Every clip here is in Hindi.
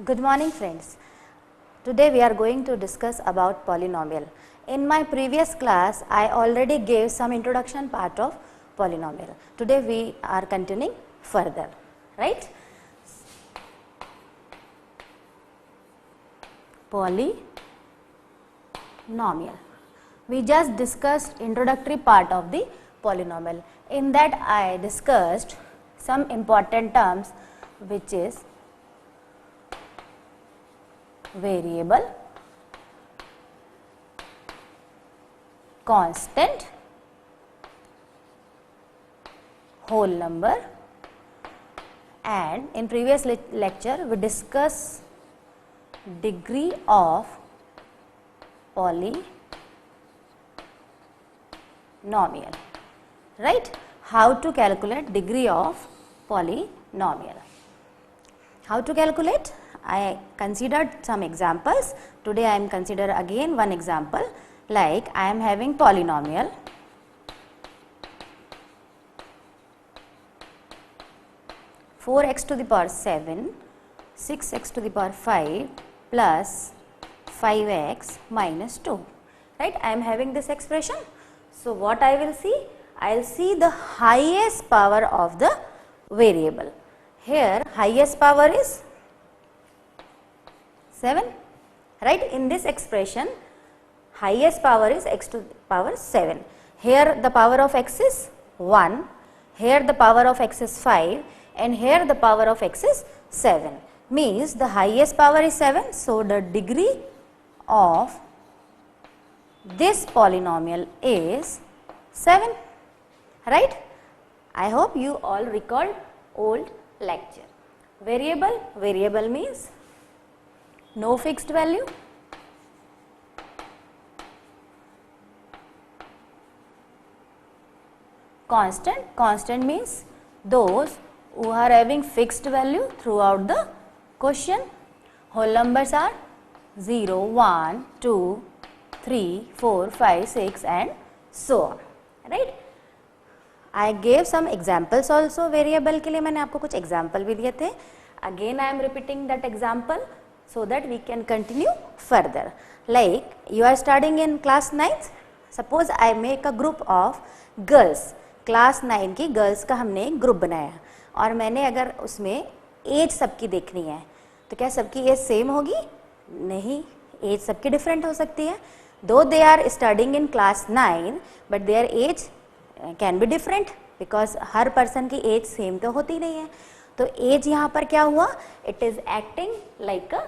Good morning friends. Today we are going to discuss about polynomial. In my previous class I already gave some introduction part of polynomial. Today we are continuing further, right? Polynomial. We just discussed introductory part of the polynomial. In that I discussed some important terms which is variable, constant, whole number, and in previous lecture we discussed degree of polynomial, right? How to calculate degree of polynomial. How to calculate? I considered some examples. Today I am consider again one example, like I am having polynomial four x to the power 7, 6x to the power 5 plus 5x minus 2, right? I am having this expression. So what I will see? I will see the highest power of the variable. Here highest power is 7, right? In this expression highest power is x to the power 7. Here the power of x is 1, here the power of x is 5, and here the power of x is 7. Means the highest power is 7. So the degree of this polynomial is 7, right? I hope you all recalled old lecture. Variable means no fixed value, constant means those who are having fixed value throughout the question. Whole numbers are 0, 1, 2, 3, 4, 5, 6 and so on, right? I gave some examples also. variable के लिए मैंने आपको कुछ example भी दिए थे. Again I am repeating that example so that we can continue further. Like you are studying in class 9th. Suppose I make a group of girls. Class 9 की गर्ल्स का हमने एक ग्रुप बनाया और मैंने अगर उसमें एज सबकी देखनी है तो क्या सबकी एज सेम होगी? नहीं, एज सबकी डिफरेंट हो सकती है. Though they are studying in class 9 but their age can be different because हर पर्सन की एज सेम तो होती नहीं है. तो एज यहाँ पर क्या हुआ? It is acting like a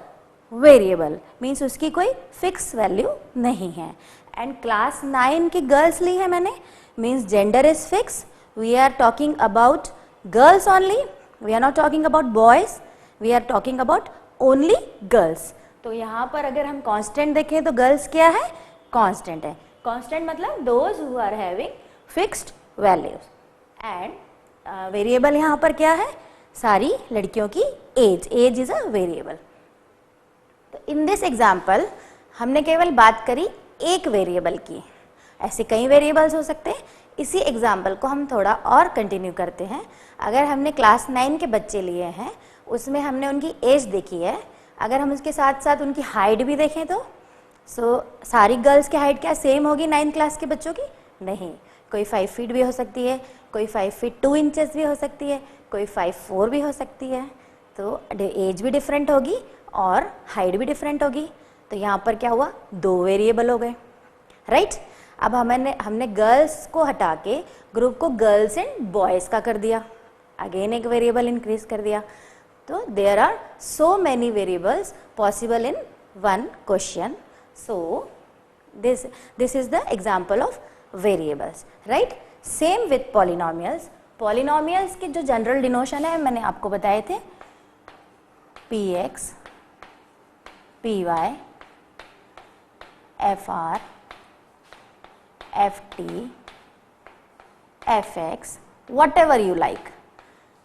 variable, means उसकी कोई फिक्स वैल्यू नहीं है. एंड क्लास 9 की गर्ल्स ली है मैंने, means gender is fixed. We are talking about girls only. We are not talking about boys. We are talking about only girls. तो यहाँ पर अगर हम constant देखें तो girls क्या है? Constant है. Constant मतलब those who are having fixed values. And variable यहाँ पर क्या है? सारी लड़कियों की age. Age is a variable. तो in this example हमने केवल बात करी एक वेरिएबल की. ऐसे कई वेरिएबल्स हो सकते हैं. इसी एग्जाम्पल को हम थोड़ा और कंटिन्यू करते हैं. अगर हमने क्लास 9 के बच्चे लिए हैं, उसमें हमने उनकी एज देखी है, अगर हम उसके साथ साथ उनकी हाइट भी देखें तो सारी गर्ल्स की हाइट क्या सेम होगी 9th क्लास के बच्चों की? नहीं. कोई 5 फीट भी हो सकती है, कोई 5 फीट 2 इंचेस भी हो सकती है, कोई 5'4" भी हो सकती है. तो एज भी डिफरेंट होगी और हाइट भी डिफरेंट होगी. तो यहाँ पर क्या हुआ? दो वेरिएबल हो गए, राइट? अब हमने गर्ल्स को हटा के ग्रुप को गर्ल्स एंड बॉयज़ का कर दिया. अगेन एक वेरिएबल इंक्रीज कर दिया. तो there are so many variables possible in one question. So this is the example of variables, right? Same with polynomials. Polynomials के जो जनरल डिनोशन है मैंने आपको बताए थे, px, py, fr, ft, fx, whatever you like.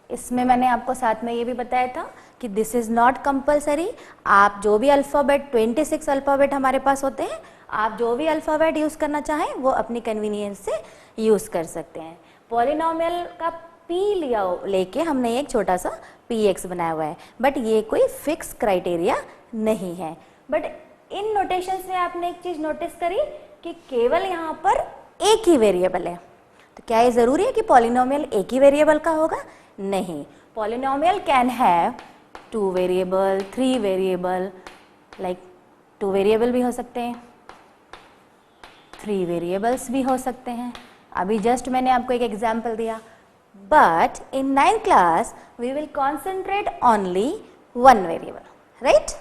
इसमें मैंने आपको साथ में ये भी बताया था कि दिस इज नॉट कंपल्सरी. आप जो भी अल्फ़ाबेट 26 अल्फ़ाबेट हमारे पास होते हैं, आप जो भी अल्फ़ाबेट यूज़ करना चाहें वो अपनी कन्वीनियंस से यूज़ कर सकते हैं. पॉलिनोमियल का पी लिया लेके हमने एक छोटा सा पी एक्स बनाया हुआ है, बट ये कोई फिक्स क्राइटेरिया नहीं है। बट इन नोटेशंस में आपने एक चीज नोटिस करी कि केवल यहाँ पर एक ही वेरिएबल है। तो क्या ये जरूरी है कि पॉलिनोमियल एक ही वेरिएबल का होगा? नहीं, polynomial can have 2 variable, 3 variable, like 2 variable भी हो सकते हैं, 3 वेरिएबल्स भी हो सकते हैं। अभी जस्ट मैंने आपको एक एग्जाम्पल दिया। But in 9th class we will concentrate only 1 variable, right?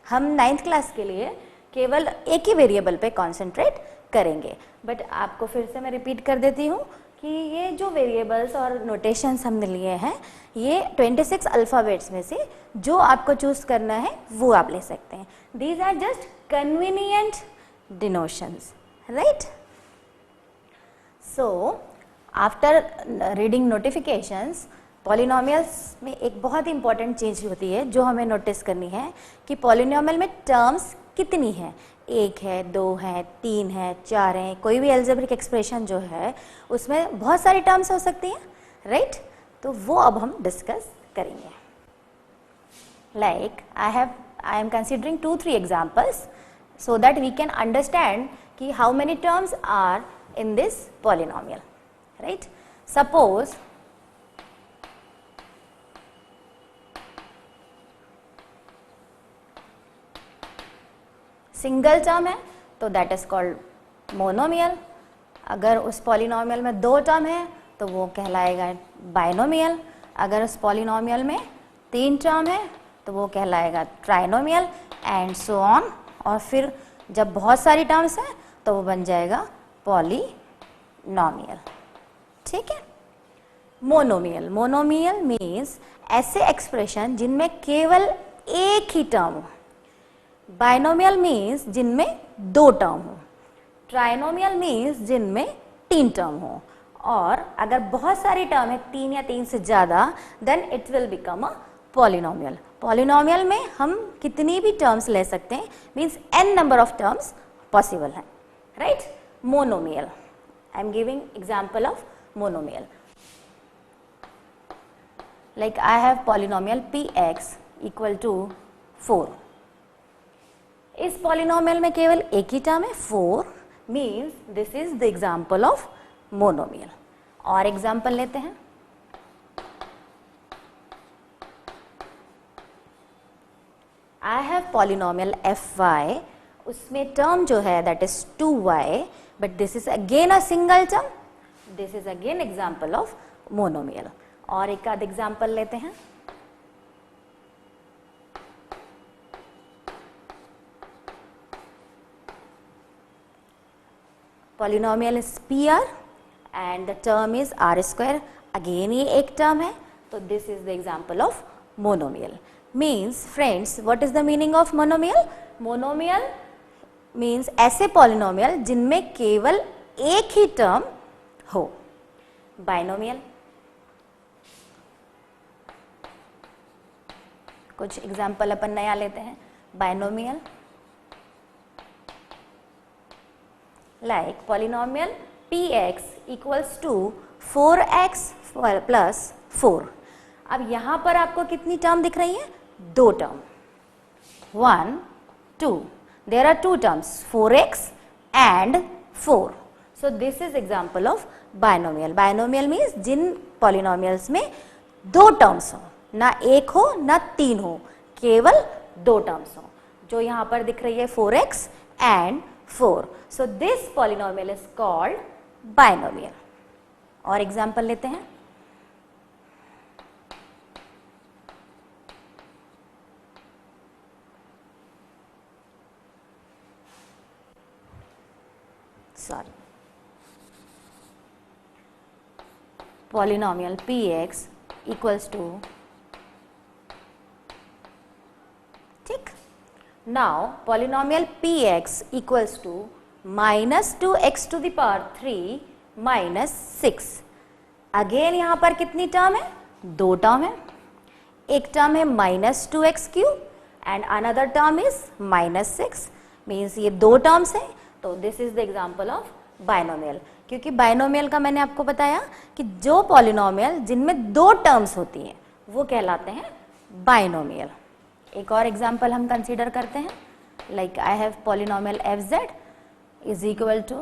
हम 9th क्लास के लिए केवल एक ही वेरिएबल पे कॉन्सेंट्रेट करेंगे। बट आपको फिर से मैं रिपीट कर देती हूँ कि ये जो वेरिएबल्स और नोटेशंस हमने लिए हैं, ये 26 अल्फ़ाबेट्स में से जो आपको चूज करना है वो आप ले सकते हैं। These are just convenient denotations, right? So after reading notifications, polynomials में एक बहुत इंपॉर्टेंट चीज़ होती है जो हमें नोटिस करनी है कि पॉलिनोमियल में टर्म्स कितनी है, 1 है, 2 है, 3 है, 4 है। कोई भी एल्जेब्रिक एक्सप्रेशन जो है उसमें बहुत सारी टर्म्स हो सकती हैं, राइट? तो वो अब हम डिस्कस करेंगे। Like I am considering 2-3 examples so that we can understand कि how many terms are in this polynomial, right? Suppose single term है तो दैट इज कॉल्ड मोनोमियल। अगर उस पॉलिनोमियल में 2 टर्म है तो वो कहलाएगा बाइनोमियल। अगर उस पॉलिनोमियल में 3 टर्म है तो वो कहलाएगा ट्राइनोमियल, एंड सो ऑन। और फिर जब बहुत सारी टर्म्स हैं तो वो बन जाएगा पॉलिनोमियल, ठीक है? मोनोमियल, मोनोमियल मीन्स ऐसे एक्सप्रेशन जिनमें केवल एक ही टर्म हो। बाइनोमियल मीन्स जिनमें 2 टर्म हो। ट्राइनोमियल मीन्स जिनमें 3 टर्म हो। और अगर बहुत सारी टर्म है, 3 या 3 से ज़्यादा, then it will become a polynomial. Polynomial में हम कितनी भी टर्म्स ले सकते हैं, means n number of terms possible है, right? Monomial, I am giving example of monomial. Like I have polynomial px equal to 4। इस पॉलिनोमियल में केवल एक ही टर्म है 4, means this is the example of monomial. और एग्जाम्पल लेते हैं। आई हैव पॉलिनोमियल fy, उसमें टर्म जो है that is 2y, but this is again a single term, this is again example of monomial. और एक आध एग्जाम्पल लेते हैं। Polynomial is pr and the term is r²। Again ये एक टर्म है, तो this is the example of monomial. Means friends, what is the meaning of monomial? Monomial means ऐसे पॉलिनोमियल जिनमें केवल एक ही टर्म हो। बाइनोमियल, कुछ एग्जाम्पल अपन नया लेते हैं। Binomial like polynomial px equals to 4x plus 4। अब यहाँ पर आपको कितनी टर्म दिख रही है? 2 term, 1 2। There are 2 terms 4x and 4। So this is example of binomial. Binomial means जिन पॉलिनोमियल्स में 2 टर्म्स हो, ना 1 हो ना 3 हो, केवल 2 टर्म्स हो, जो यहाँ पर दिख रही है 4x and 4। So this polynomial is called binomial। और एग्जाम्पल लेते हैं। Sorry, polynomial px equals to, ठीक? Now polynomial px equals to -2x to the power 3 minus 6। Again यहाँ पर कितनी टर्म है? 2 टर्म है। एक टर्म है -2x³ and another term is -6, means ये 2 टर्म्स है। तो this is the example of binomial. क्योंकि बाइनोमियल का मैंने आपको बताया कि जो पॉलिनोमियल जिनमें दो टर्म्स होती हैं वो कहलाते हैं बाइनोमियल। एक और एग्जांपल हम कंसीडर करते हैं, like I have polynomial fz is equal to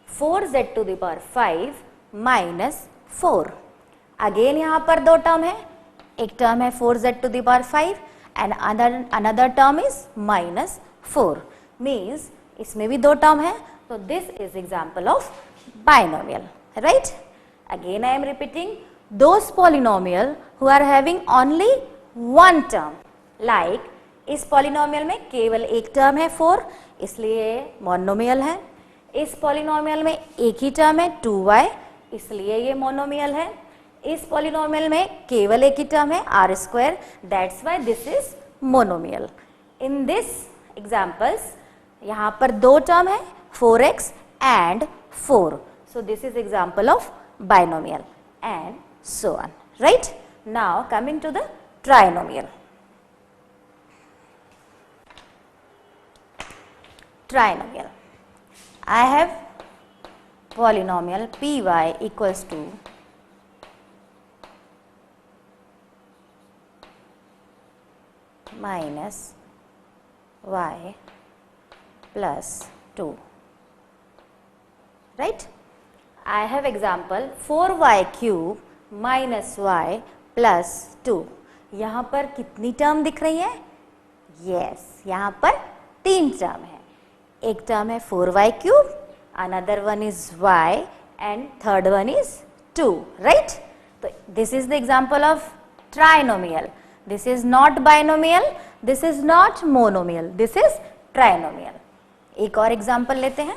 4z to the power 5 minus 4। Again यहाँ पर दो टर्म है, एक टर्म है 4z to the power 5 and another term is minus 4, means इसमें भी दो टर्म है, तो this is example of binomial, right. Again I am repeating, those polynomial who are having only one term, like इस पॉलिनोमियल में केवल एक टर्म है 4, इसलिए मोनोमियल है। इस पॉलिनोमियल में एक ही टर्म है 2y, इसलिए ये मोनोमियल है। इस पॉलिनोमियल में केवल एक ही टर्म है r square, that's why this is monomial. In this examples यहाँ पर दो टर्म है 4x and 4, so this is example of binomial and so on, right? Now coming to the trinomial. Trinomial, I have polynomial py equals to minus y plus 2, right? I have example 4y cube minus y plus 2। यहाँ पर कितनी टर्म दिख रही है? Yes, यहाँ पर तीन टर्म है। एक टर्म है 4y cube, another one is y and third one is 2, right? तो this is the example of trinomial. This is not binomial, this is not monomial, this is trinomial. एक और एग्जाम्पल लेते हैं,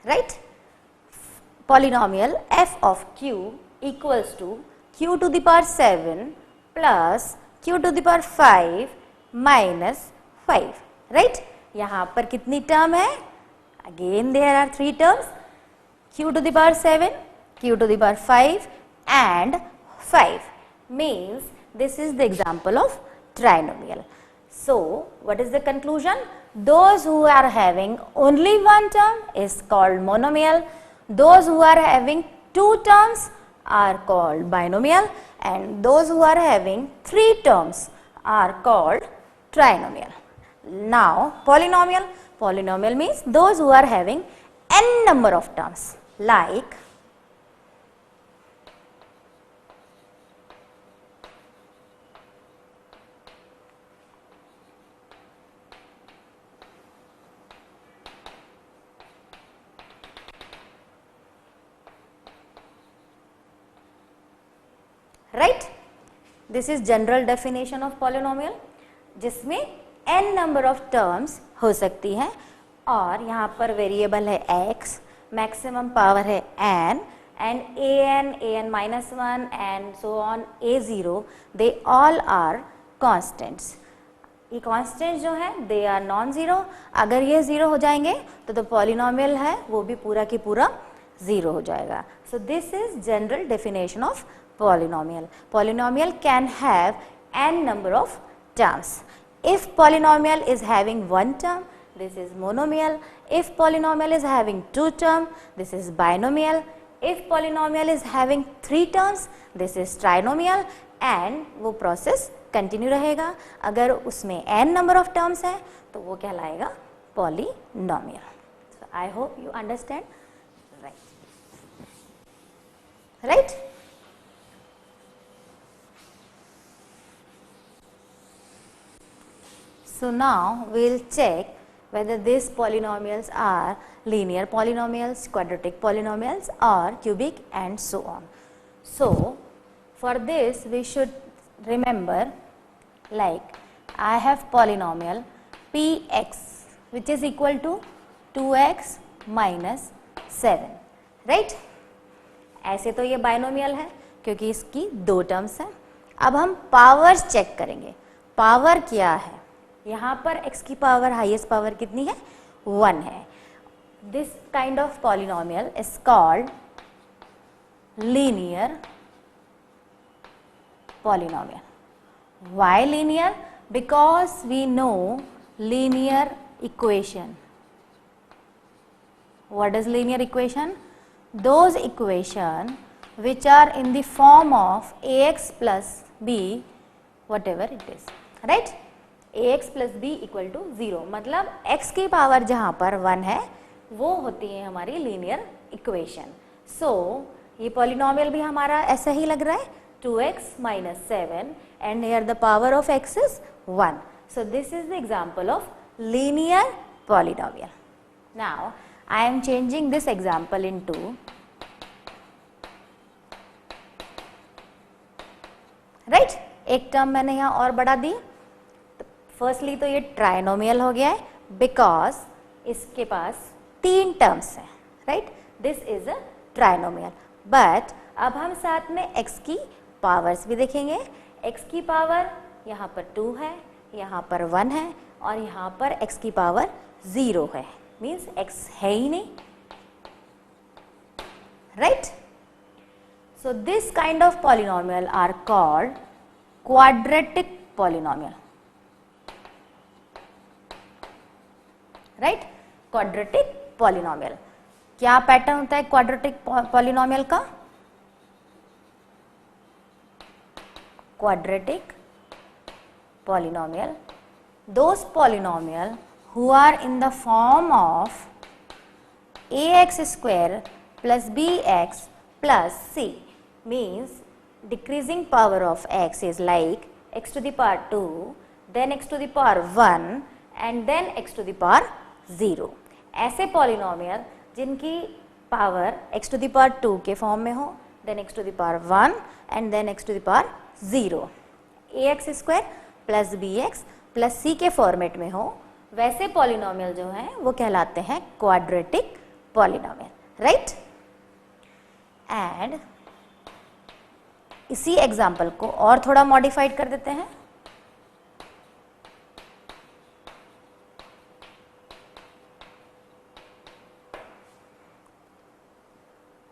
right? Polynomial f of q equals to q to the power 7 plus q to the power 5 minus 5, right? यहाँ पर कितनी टर्म है? Again there are three terms, q to the power 7, q to the power 5 and 5, means this is the example of trinomial. So what is the conclusion? Those who are having only one term is called monomial, those who are having two terms are called binomial, and those who are having three terms are called trinomial. Now polynomial, polynomial means those who are having n number of terms, like right? This is general definition of polynomial, जिसमें n number of terms हो सकती हैं और यहाँ पर वेरिएबल है x, मैक्सिमम पावर है n and an minus 1 and so on a0, they all are constants. ये कांस्टेंट जो है दे आर नॉन ज़ीरो, अगर ये ज़ीरो हो जाएंगे तो पॉलिनोमियल है वो भी पूरा की पूरा ज़ीरो हो जाएगा. सो this is general definition of polynomial. Polynomial can have n number of terms. If polynomial is having one term, this is monomial. If polynomial is having two terms, this is binomial. If polynomial is having three terms, this is trinomial. And वो process continue रहेगा. अगर उसमें n number of terms है तो वो कहलाएगा polynomial. So I hope you understand. Right? So now we will check whether these polynomials are linear polynomials, quadratic polynomials or cubic and so on. So for this we should remember, like I have polynomial px which is equal to 2x minus 7, right? ऐसे तो ये बाइनोमियल है क्योंकि इसकी दो टर्म्स हैं. अब हम पावर्स चेक करेंगे. पावर क्या है? यहाँ पर x की पावर हाईएस्ट पावर कितनी है? 1 है. this kind of polynomial is called linear polynomial. Why linear? Because we know linear equation. What is linear equation? Those equation which are in the form of ax plus b, whatever it is, right? ax plus b equal to 0, मतलब x की पावर जहाँ पर 1 है वो होती है हमारी लीनियर इक्वेशन. सो ये पॉलिनोमियल भी हमारा ऐसा ही लग रहा है, 2x minus 7 and here the power of x is 1. So this is the example of linear polynomial. Now I am changing this example into right, एक टर्म मैंने यहाँ और बढ़ा दी. फर्स्टली तो ये ट्राइनोमियल हो गया है बिकॉज इसके पास 3 टर्म्स हैं, right. This is a trinomial. But अब हम साथ में x की पावर्स भी देखेंगे. x की पावर यहाँ पर 2 है, यहाँ पर 1 है और यहाँ पर x की पावर 0 है, मीन्स x है ही नहीं, right. So this kind of polynomial are called quadratic polynomial, right? Quadratic polynomial. क्या पैटर्न होता है quadratic polynomial का? Quadratic polynomial, those polynomial who are in the form of ax square plus bx plus c, means decreasing power of x is like x to the power 2, then x to the power 1 and then x to the power 0. ऐसे पॉलिनोमियल जिनकी power x to the power 2 के फॉर्म में हो, then x to the power 1 and then x to the power 0, ax square plus bx plus c के फॉर्मेट में हो, वैसे पॉलिनोमियल जो हैं वो कहलाते हैं क्वाड्रेटिक पॉलिनोमियल, राइट. एंड इसी एग्जाम्पल को और थोड़ा मॉडिफाइड कर देते हैं.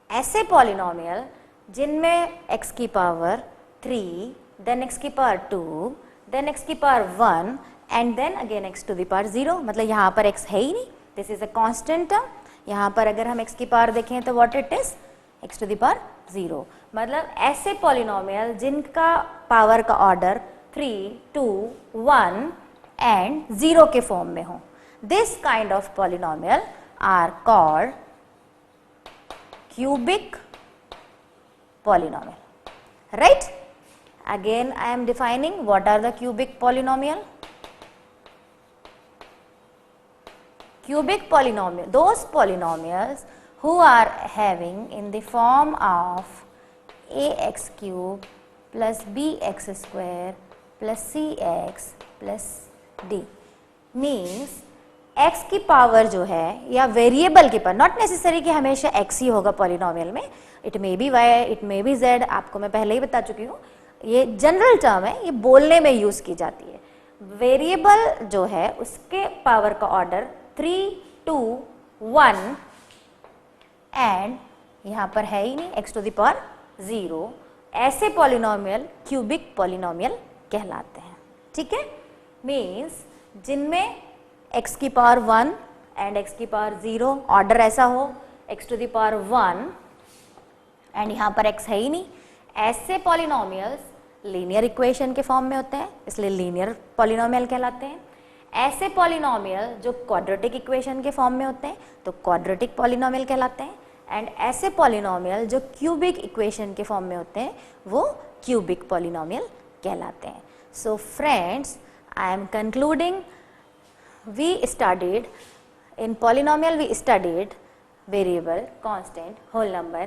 ऐसे पॉलिनोमियल जिनमें x की पावर 3, देन x की पावर 2, देन x की power 1 and then again x to the power 0, मतलब यहाँ पर x है ही नहीं, this is a constant term. यहाँ पर अगर हम x की पावर देखें तो what it is, x to the power 0, मतलब ऐसे पॉलिनोमियल जिनका पावर का ऑर्डर 3, 2, 1 एंड 0 के फॉर्म में हो, this kind of polynomial are called cubic polynomial, right. Again I am defining what are the cubic polynomial. Cubic polynomial, those polynomials who are having in the form of ax cube plus bx square plus cx plus d, means x की पावर जो है या वेरिएबल के पावर, नॉट नेसेसरी कि हमेशा x ही होगा पॉलिनोमियल में, it may be y, it may be z, आपको मैं पहले ही बता चुकी हूँ, ये जनरल टर्म है, ये बोलने में यूज की जाती है. वेरिएबल जो है उसके पावर का ऑर्डर 3, 2, 1 एंड यहाँ पर है ही नहीं x टू द पावर 0, ऐसे पॉलिनोमियल क्यूबिक पॉलिनोमियल कहलाते हैं, ठीक है. मीन्स जिनमें x की पावर 1 एंड x की पावर 0 ऑर्डर ऐसा हो, x to the power 1 and यहाँ पर x है ही नहीं, ऐसे पॉलिनोमियल्स लीनियर इक्वेशन के फॉर्म में होते हैं, इसलिए लीनियर पॉलिनोमियल कहलाते हैं. ऐसे पॉलिनोमियल जो क्वाड्रेटिक इक्वेशन के फॉर्म में होते हैं तो क्वाड्रेटिक पॉलिनोमियल कहलाते हैं. एंड ऐसे पॉलिनोमियल जो क्यूबिक इक्वेशन के फॉर्म में होते हैं वो क्यूबिक पॉलिनोमियल कहलाते हैं. So friends, I am concluding, we studied in polynomial, we studied variable, constant, whole number,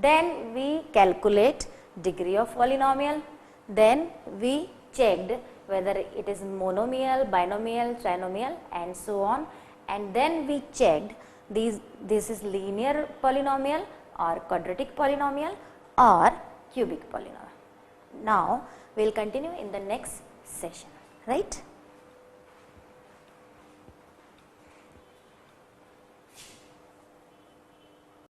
then we calculate degree of polynomial, then we checked whether it is monomial, binomial, trinomial and so on, and then we checked this is linear polynomial or quadratic polynomial or cubic polynomial. Now we will continue in the next session, right?